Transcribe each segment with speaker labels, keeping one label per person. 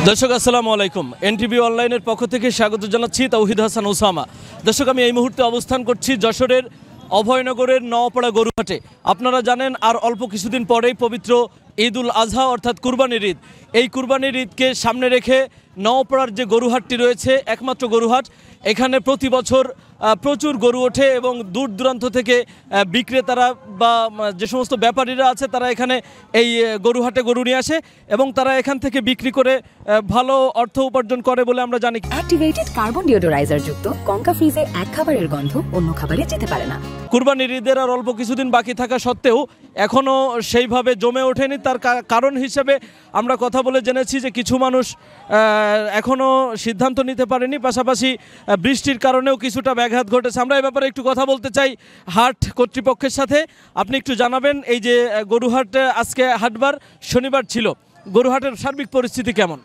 Speaker 1: দর্শক আসসালামু আলাইকুম। এনটিভি অনলাইনের পক্ষ থেকে স্বাগত জানাচ্ছি তৌহিদ হাসান ওসামা। দর্শক, আমি এই মুহূর্তে অবস্থান করছি যশোরের অভয়নগরের নওয়াপাড়া গরুহাটে। আপনারা জানেন আর অল্প কিছুদিন পরেই পবিত্র ঈদুল আজহা অর্থাৎ কুরবানির ঈদ। এই কুরবানির ঈদকে সামনে রেখে নওয়াপাড়ার যে গরুহাটটি রয়েছে, একমাত্র গরুহাট, এখানে প্রতি বছর প্রচুর গরু ওঠে এবং দূর দূরান্ত থেকে বিক্রেতারা বা যে সমস্ত ব্যাপারীরা আছে তারা এখানে এই গরুহাটে গরু নিয়ে আসে এবং তারা এখান থেকে বিক্রি করে ভালো অর্থ উপার্জন করে বলে আমরা জানি।
Speaker 2: অ্যাক্টিভেটেড কার্বন ডিওডোরাইজার যুক্ত কঙ্কা ফ্রিজে এক খাবারের গন্ধ অন্য খাবারে যেতে পারে না। কুরবানির
Speaker 1: ঈদের আর অল্প কিছুদিন বাকি থাকা সত্ত্বেও এখনও সেইভাবে জমে ওঠেনি। তার কারণ হিসেবে আমরা কথা বলে জেনেছি যে কিছু মানুষ এখনও সিদ্ধান্ত নিতে পারেনি, পাশাপাশি বৃষ্টির কারণেও কিছুটা ব্যাঘাত ঘটেছে। আমরা এই ব্যাপারে একটু কথা বলতে চাই হাট কর্তৃপক্ষের সাথে। আপনি একটু জানাবেন, এই যে গরুহাট আজকে হাটবার শনিবার ছিল, গরুহাটের সার্বিক পরিস্থিতি কেমন?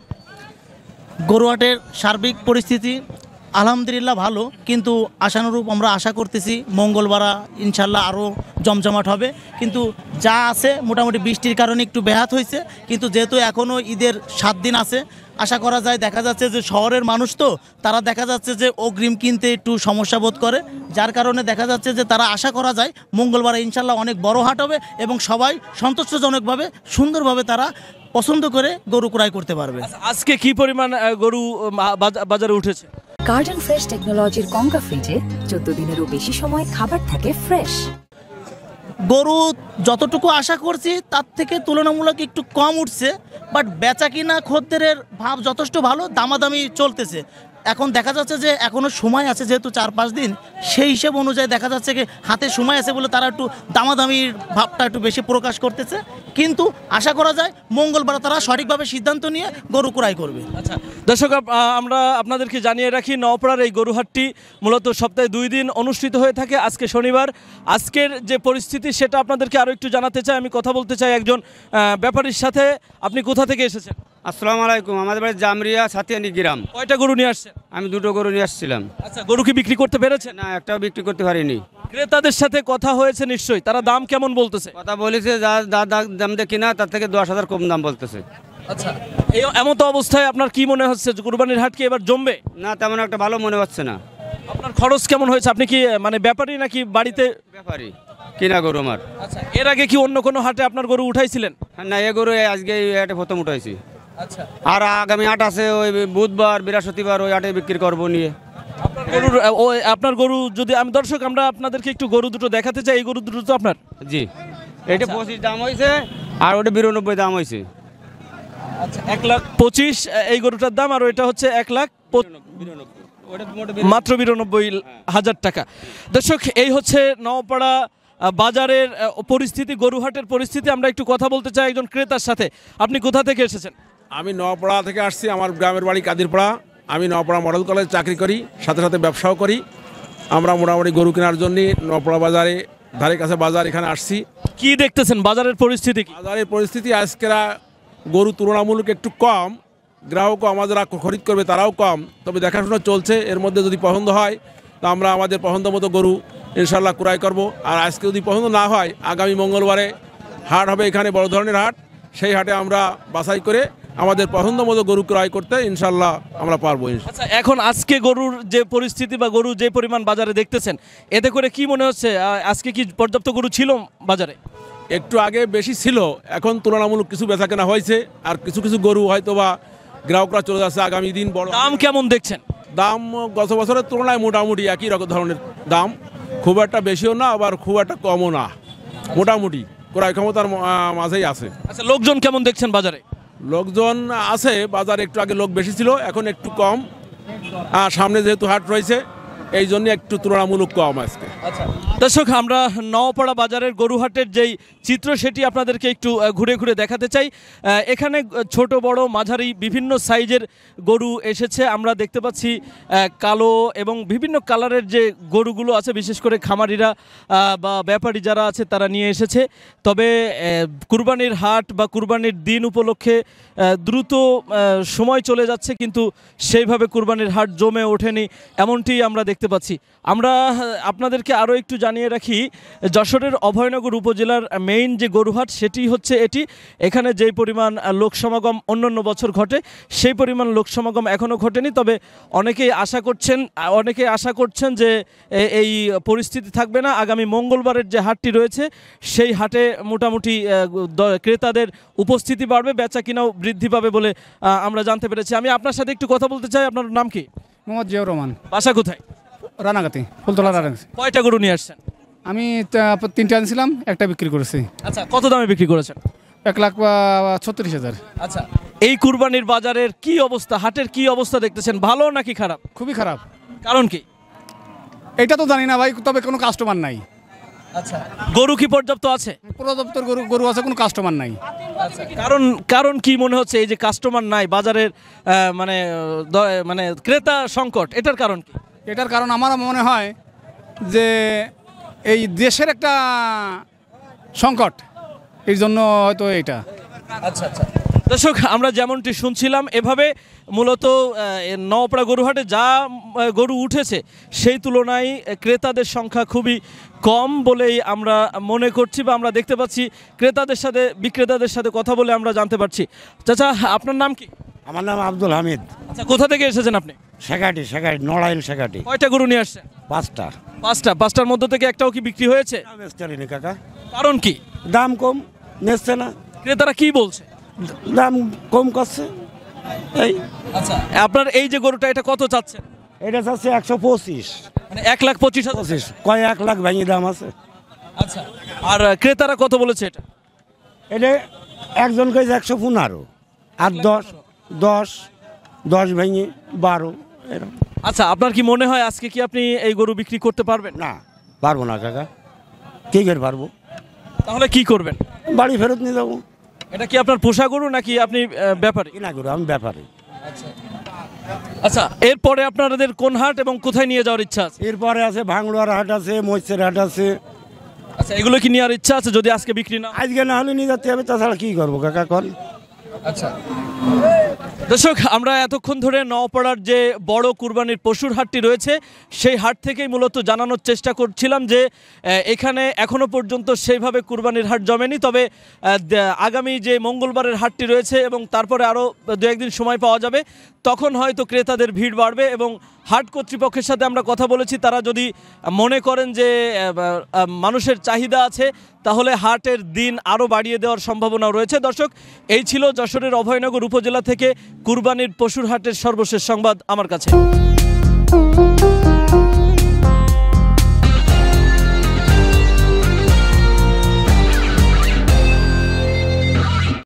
Speaker 3: গরুহাটের সার্বিক পরিস্থিতি আলহামদুলিল্লাহ ভালো, কিন্তু আশানুরূপ আমরা আশা করতেছি মঙ্গলবার ইনশাল্লাহ আরও জমজমাট হবে। কিন্তু যা আছে মোটামুটি বৃষ্টির কারণে একটু ব্যাঘাত হয়েছে, কিন্তু যেহেতু এখনও ঈদের 7 দিন আছে, আশা করা যায়, দেখা যাচ্ছে যে শহরের মানুষ তো তারা দেখা যাচ্ছে যে অগ্রিম কিনতে একটু সমস্যা বোধ করে, যার কারণে দেখা যাচ্ছে যে তারা আশা করা যায় মঙ্গলবার ইনশাল্লাহ অনেক বড় হাট হবে এবং সবাই সন্তুষ্টজনকভাবে সুন্দরভাবে তারা পছন্দ করে গরু ক্রয় করতে পারবে।
Speaker 1: আজকে কি পরিমাণ গরু বাজারে উঠেছে?
Speaker 2: গার্ডেন ফ্রেশ টেকনোলজির কঙ্কা ফ্রিজে 14 দিনেরও বেশি সময় খাবার থাকে ফ্রেশ।
Speaker 3: গরু যতটুকু আশা করছি তার থেকে তুলনামূলক একটু কম উঠছে, বাট বেচা কিনা খদ্দেরের ভাব যথেষ্ট ভালো, দামাদামি চলতেছে। এখন দেখা যাচ্ছে যে এখনও সময় আছে, যেহেতু 4-5 দিন, সেই হিসেব অনুযায়ী দেখা যাচ্ছে কি হাতে সময় আছে বলে তারা একটু দামাদামির ভাবটা একটু বেশি প্রকাশ করতেছে। কিন্তু আশা করা যায় মঙ্গলবার তারা সঠিকভাবে সিদ্ধান্ত নিয়ে গরু ক্রয় করবে।
Speaker 1: আচ্ছা দর্শক, আমরা আপনাদেরকে জানিয়ে রাখি নওয়াপাড়ার এই গরুহাটটি মূলত সপ্তাহে 2 দিন অনুষ্ঠিত হয়ে থাকে। আজকে শনিবার। আজকের যে পরিস্থিতি সেটা আপনাদেরকে আরও একটু জানাতে চাই। আমি কথা বলতে চাই একজন ব্যাপারীর সাথে। আপনি কোথা থেকে এসেছেন?
Speaker 4: আসসালামু আলাইকুম। আমাদের বাড়ি জামরিয়া সাতিয়ানি গ্রাম।
Speaker 1: কয়টা গরু নিয়ে আসছেন?
Speaker 4: আমি 2টো গরু নিয়ে আসছিলাম।
Speaker 1: আচ্ছা, গরু কি বিক্রি করতে পেরেছেন?
Speaker 4: না, একটাও বিক্রি করতে পারিনি।
Speaker 1: ক্রেতাদের সাথে কথা হয়েছে নিশ্চয়ই, তারা দাম কেমন বলতেছে?
Speaker 4: কথা বলেছে যা দাম দিয়ে কিনা তার থেকে 10,000 কম দাম বলতেছে।
Speaker 1: আচ্ছা, এই এমতো অবস্থায় আপনার কি মনে হচ্ছে কুরবানির হাট কি এবার জমবে?
Speaker 4: না, তেমন একটা ভালো মনে হচ্ছে না।
Speaker 1: আপনার খরচ কেমন হয়েছে? আপনি কি মানে ব্যাপারী নাকি বাড়িতে?
Speaker 4: ব্যাপারী, কিনা গরু আমার।
Speaker 1: আচ্ছা, এর আগে কি অন্য কোনো হাটে আপনার গরু উঠাইছিলেন?
Speaker 4: না, এ গরু আজকে এই হাটে প্রথম উঠাইছি।
Speaker 1: আচ্ছা,
Speaker 4: আর আগামী হাট আছে, ওই বুধবার বৃহস্পতিবার ওই হাটে বিক্রি করবো নিয়ে।
Speaker 1: আপনার গরু যদি আমি দর্শক আমরা আপনাদেরকে একটু গরু দুটো দেখাতে চাই। এই গরু দুটো তো আপনার?
Speaker 4: জি, এটা 25 দাম হয়েছে আর ওটা 92 দাম হয়েছে।
Speaker 1: আচ্ছা, 1,25,000 এই গরুটার দাম, আর ওইটা হচ্ছে 1,92,000, মাত্র 92,000 টাকা। দর্শক, এই হচ্ছে নওয়াপাড়া বাজারের পরিস্থিতি, গরুহাটের পরিস্থিতি। আমরা একটু কথা বলতে চাই একজন ক্রেতার সাথে। আপনি কোথা থেকে এসেছেন?
Speaker 5: আমি নওয়াপাড়া থেকে আসছি। আমার গ্রামের বাড়ি কাদিরপাড়া। আমি নওয়াপাড়া মডেল কলেজে চাকরি করি, সাথে সাথে ব্যবসাও করি। আমরা মোটামুটি গরু কেনার জন্য নওয়াপাড়া বাজারে ধারে কাছে বাজার এখানে আসছি।
Speaker 1: কি দেখতেছেন বাজারের পরিস্থিতি?
Speaker 5: বাজারের পরিস্থিতি আজকেরা গরু তুলনামূলক একটু কম, গ্রাহকও আমাদের খরিদ করবে তারাও কম, তবে দেখাশোনা চলছে। এর মধ্যে যদি পছন্দ হয় তা আমরা আমাদের পছন্দ মতো গরু ইনশাল্লাহ ক্রয় করব। আর আজকে যদি পছন্দ না হয়, আগামী মঙ্গলবারে হাট হবে এখানে, বড় ধরনের হাট। সেই হাটে আমরা বাছাই করে আমাদের পছন্দ মতো গরু ক্রয় করতে ইনশাল্লাহ আমরা পারবো।
Speaker 1: আচ্ছা, এখন আজকে গরুর যে পরিস্থিতি বা গরু যে পরিমাণ বাজারে দেখতেছেন, এতে করে কি মনে হচ্ছে আজকে কি পর্যাপ্ত গরু ছিল বাজারে?
Speaker 5: একটু আগে বেশি ছিল, এখন তুলনামূলক কিছু বেচা কেনা হয়েছে, আর কিছু কিছু গরু হয়তো বা গ্রাহকরা চলে যাচ্ছে আগামী দিন। বড়
Speaker 1: দাম কেমন দেখছেন?
Speaker 5: দাম গত বছরের তুলনায় মোটামুটি একই রকম ধরনের দাম, খুব একটা বেশিও না আবার খুব একটা কমও না, মোটামুটি ক্রয় ক্ষমতার মাঝেই আছে।
Speaker 1: আচ্ছা, লোকজন কেমন দেখছেন বাজারে?
Speaker 5: লোকজন আছে বাজারে, একটু আগে লোক বেশি ছিল, এখন একটু কম। আর সামনে যেহেতু হাট রয়েছে এই জন্য একটু তুলনামূলক কম আজকে।
Speaker 1: আচ্ছা দর্শক, আমরা নওয়াপাড়া বাজারের গরুহাটের যেই চিত্র সেটি আপনাদেরকে একটু ঘুরে ঘুরে দেখাতে চাই। এখানে ছোট বড় মাঝারি বিভিন্ন সাইজের গরু এসেছে। আমরা দেখতে পাচ্ছি কালো এবং বিভিন্ন কালারের যে গরুগুলো আছে, বিশেষ করে খামারিরা বা ব্যাপারী যারা আছে তারা নিয়ে এসেছে। তবে কুরবানির হাট বা কুরবানির দিন উপলক্ষে দ্রুত সময় চলে যাচ্ছে, কিন্তু সেইভাবে কুরবানির হাট জমে ওঠেনি, এমনটি আমরা দেখতে পাচ্ছি। আমরা আপনাদেরকে আরও একটু জানিয়ে রাখি, যশোরের অভয়নগর উপজেলার মেইন যে গরুহাট সেটি হচ্ছে এটি। এখানে যেই পরিমাণ লোক সমাগম অন্যান্য বছর ঘটে সেই পরিমাণ লোক সমাগম এখনও ঘটেনি। তবে অনেকেই আশা করছেন যে এই পরিস্থিতি থাকবে না। আগামী মঙ্গলবারের যে হাটটি রয়েছে সেই হাটে মোটামুটি ক্রেতাদের উপস্থিতি বাড়বে, বেচা কিনাও বৃদ্ধি পাবে বলে আমরা জানতে পেরেছি। আমি আপনার সাথে একটু কথা বলতে চাই। আপনার নাম কি?
Speaker 6: মোহাম্মদ জিয়াউর রহমান,
Speaker 1: বাসা কোথায়?
Speaker 6: রানাগাতি, ফুলতলা রানাগাতি।
Speaker 1: কয়টা গরু নিয়ে আসছেন?
Speaker 6: আমি 3টা আনছিলাম, একটা বিক্রি করেছি।
Speaker 1: আচ্ছা, কত দামে বিক্রি করেছেন?
Speaker 6: 1,36,000।
Speaker 1: আচ্ছা, এই কুরবানির বাজারের কি অবস্থা, হাটের কি অবস্থা দেখতেছেন, ভালো নাকি খারাপ?
Speaker 6: খুবই খারাপ।
Speaker 1: কারণ কি?
Speaker 6: এটা তো জানি না ভাই, তবে কোনো কাস্টমার নাই।
Speaker 1: আচ্ছা, গরু কি পর্যাপ্ত আছে?
Speaker 6: পর্যাপ্ত গরু আছে, কোনো কাস্টমার নাই।
Speaker 1: আচ্ছা, কারণ কি মনে হচ্ছে এই যে কাস্টমার নাই বাজারের, মানে ক্রেতা সংকট, এটার কারণ কি?
Speaker 6: এটার কারণ আমার মনে হয় যে এই দেশের একটা সংকট, এই জন্য হয়তো এটা।
Speaker 1: আচ্ছা আচ্ছা, দর্শক আমরা যেমনটি শুনছিলাম এভাবে মূলত নওপাড়া গরুহাটে যা গরু উঠেছে সেই তুলনায় ক্রেতাদের সংখ্যা খুবই কম বলেই আমরা মনে করছি বা আমরা দেখতে পাচ্ছি। বিক্রেতাদের সাথে কথা বলে আমরা জানতে পারছি। চাচা, আপনার নাম কি?
Speaker 7: আমার নাম আব্দুল হামিদ।
Speaker 1: আচ্ছা, কোথা থেকে এসেছেন আপনি?
Speaker 7: শেখাটি নড়াইল শেখাটি।
Speaker 1: কয়টা গরু নিয়ে আসছেন?
Speaker 7: 5টা।
Speaker 1: পাঁচটার মধ্যে থেকে একটাও কি বিক্রি হয়েছে?
Speaker 7: বেচতেনি কাকা,
Speaker 1: কারণ কি?
Speaker 7: দাম কম নেচ্ছে না,
Speaker 1: ক্রেতারা কি বলছে?
Speaker 7: দাম কম করছে এই।
Speaker 1: আচ্ছা, আপনার এই যে গরুটা এটা কত চাচ্ছেন?
Speaker 7: এটা চাচ্ছে 125,
Speaker 1: মানে 1,25,000।
Speaker 7: 25 কয় 1 লাখ ভেঙে দাম আছে।
Speaker 1: আচ্ছা, আর ক্রেতারা কত বলেছে এটা?
Speaker 7: এটা একজন কয়েছে 115, আর 10 ভেঙে 12 এরকম।
Speaker 1: আচ্ছা, আপনার কি মনে হয় আজকে কি আপনি এই গরু বিক্রি করতে পারবেন?
Speaker 7: না, পারবো না কাকা, কি করে পারবো?
Speaker 1: তাহলে কি করবেন?
Speaker 7: বাড়ি ফেরত নিয়ে যাবো।
Speaker 1: এটা কি আপনার পোষা গরু নাকি আপনি ব্যাপারী?
Speaker 7: কিনা গরু, আমি ব্যাপারী।
Speaker 1: আচ্ছা, এরপরে আপনাদের কোন হাট এবং কোথায় নিয়ে যাওয়ার ইচ্ছা আছে?
Speaker 7: এরপরে আছে ভাঙড়ার হাট আছে, মৈশের হাট আছে।
Speaker 1: আচ্ছা, এগুলো কি নেওয়ার ইচ্ছা আছে যদি আজকে বিক্রি না?
Speaker 7: আজকে না হলে নিয়ে যেতে হবে, তাছাড়া কি করবো কাকা কর।
Speaker 1: আচ্ছা দর্শক, আমরা এতক্ষণ ধরে নওপাড়ার যে বড় কুরবানির পশুর হাটটি রয়েছে সেই হাট থেকেই মূলত জানানোর চেষ্টা করছিলাম যে এখানে এখনো পর্যন্ত সেইভাবে কুরবানির হাট জমেনি। তবে আগামী যে মঙ্গলবারের হাটটি রয়েছে এবং তারপরে আরও 2-1 দিন সময় পাওয়া যাবে, তখন হয়তো ক্রেতাদের ভিড় বাড়বে। এবং হাট কর্তৃপক্ষের সাথে আমরা কথা বলেছি, তারা যদি মনে করেন যে মানুষের চাহিদা আছে তাহলে হাটের দিন আরও বাড়িয়ে দেওয়ার সম্ভাবনা রয়েছে। দর্শক, এই ছিল যশোরের অভয়নগর উপজেলা থেকে কুরবানির পশুর হাটের সর্বশেষ সংবাদ আমার কাছে।